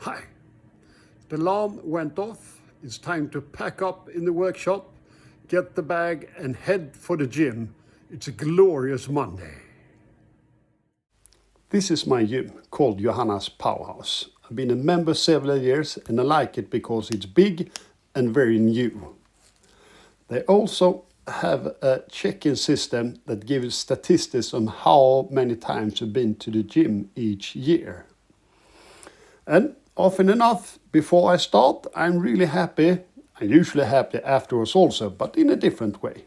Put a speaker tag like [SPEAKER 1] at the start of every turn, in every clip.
[SPEAKER 1] Hi. The alarm went off. It's time to pack up in the workshop, get the bag and head for the gym. It's a glorious Monday. This is my gym called Johanna's Powerhouse. I've been a member several years and I like it because it's big and very new. They also have a check-in system that gives statistics on how many times you've been to the gym each year. And often enough, before I start, I'm really happy. I'm usually happy afterwards also, but in a different way.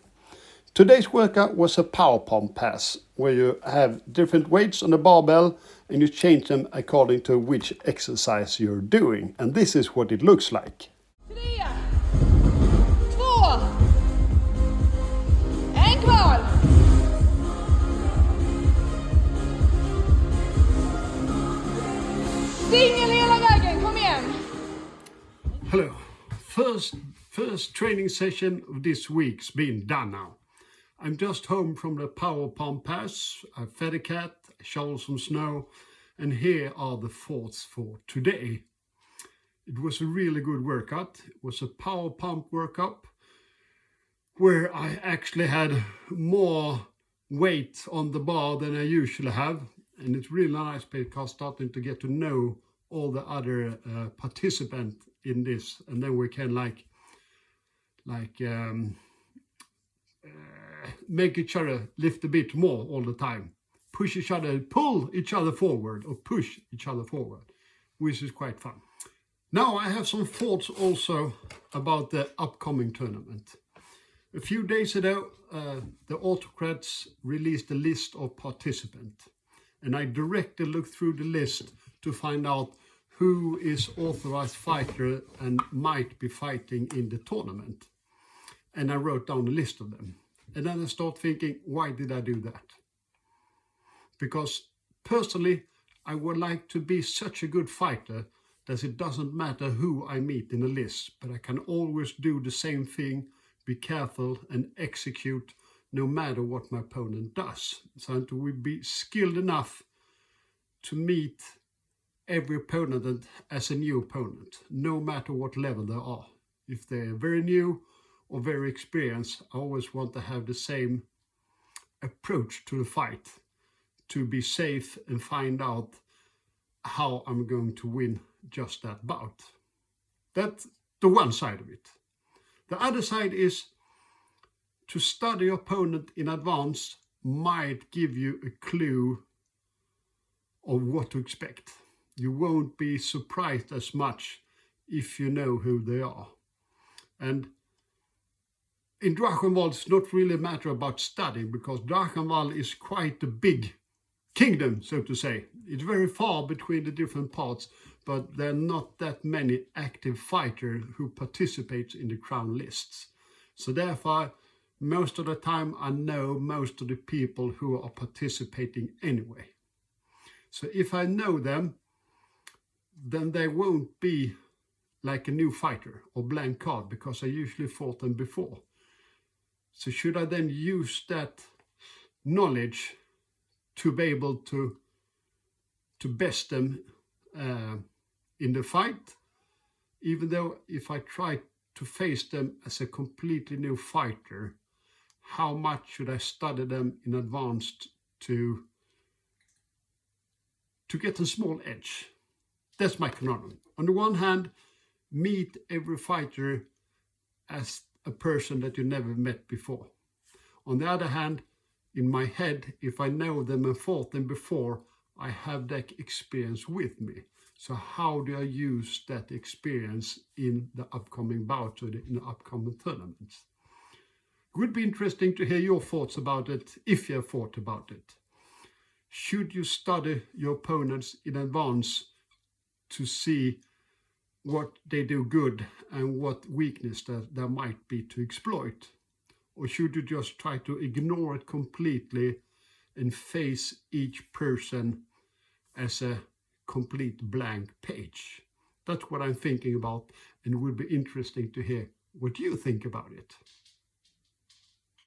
[SPEAKER 1] Today's workout was a power pump pass, where you have different weights on the barbell and you change them according to which exercise you're doing. And this is what it looks like.
[SPEAKER 2] 3, 2, 1 kvar. Singel hela vägen, kom igen.
[SPEAKER 1] Hello. First training session of this week's been done now. I'm just home from the power pump pass. I fed a cat, I shoveled some snow, and here are the thoughts for today. It was a really good workout. It was a power pump workout where I actually had more weight on the bar than I usually have. And it's really nice because starting to get to know all the other participants in this. And then we can make each other lift a bit more all the time. Push each other, pull each other forward or push each other forward, which is quite fun. Now I have some thoughts also about the upcoming tournament. A few days ago, the Autocrats released a list of participants. And I directly looked through the list to find out who is authorized fighter and might be fighting in the tournament. And I wrote down a list of them. And then I start thinking, why did I do that? Because personally, I would like to be such a good fighter that it doesn't matter who I meet in a list, but I can always do the same thing, be careful and execute no matter what my opponent does. So to be skilled enough to meet every opponent as a new opponent, no matter what level they are. If they're very new or very experienced, I always want to have the same approach to the fight, to be safe and find out how I'm going to win just that bout. That's the one side of it. The other side is to study your opponent in advance might give you a clue of what to expect. You won't be surprised as much if you know who they are. And in Drachenwald, it's not really a matter about studying because Drachenwald is quite a big kingdom, so to say. It's very far between the different parts, but there are not that many active fighters who participate in the crown lists. So therefore, most of the time I know most of the people who are participating anyway. So if I know them, then they won't be like a new fighter or blank card because I usually fought them before. So should I then use that knowledge to be able to best them in the fight, even though if I try to face them as a completely new fighter, how much should I study them in advance to get a small edge? That's my conundrum. On the one hand, meet every fighter as a person that you never met before. On the other hand, in my head, if I know them and fought them before, I have that experience with me. So how do I use that experience in the upcoming bout or in the upcoming tournaments? It would be interesting to hear your thoughts about it, if you have thought about it. Should you study your opponents in advance to see what they do good and what weakness there might be to exploit? Or should you just try to ignore it completely and face each person as a complete blank page? That's what I'm thinking about, and it would be interesting to hear what you think about it.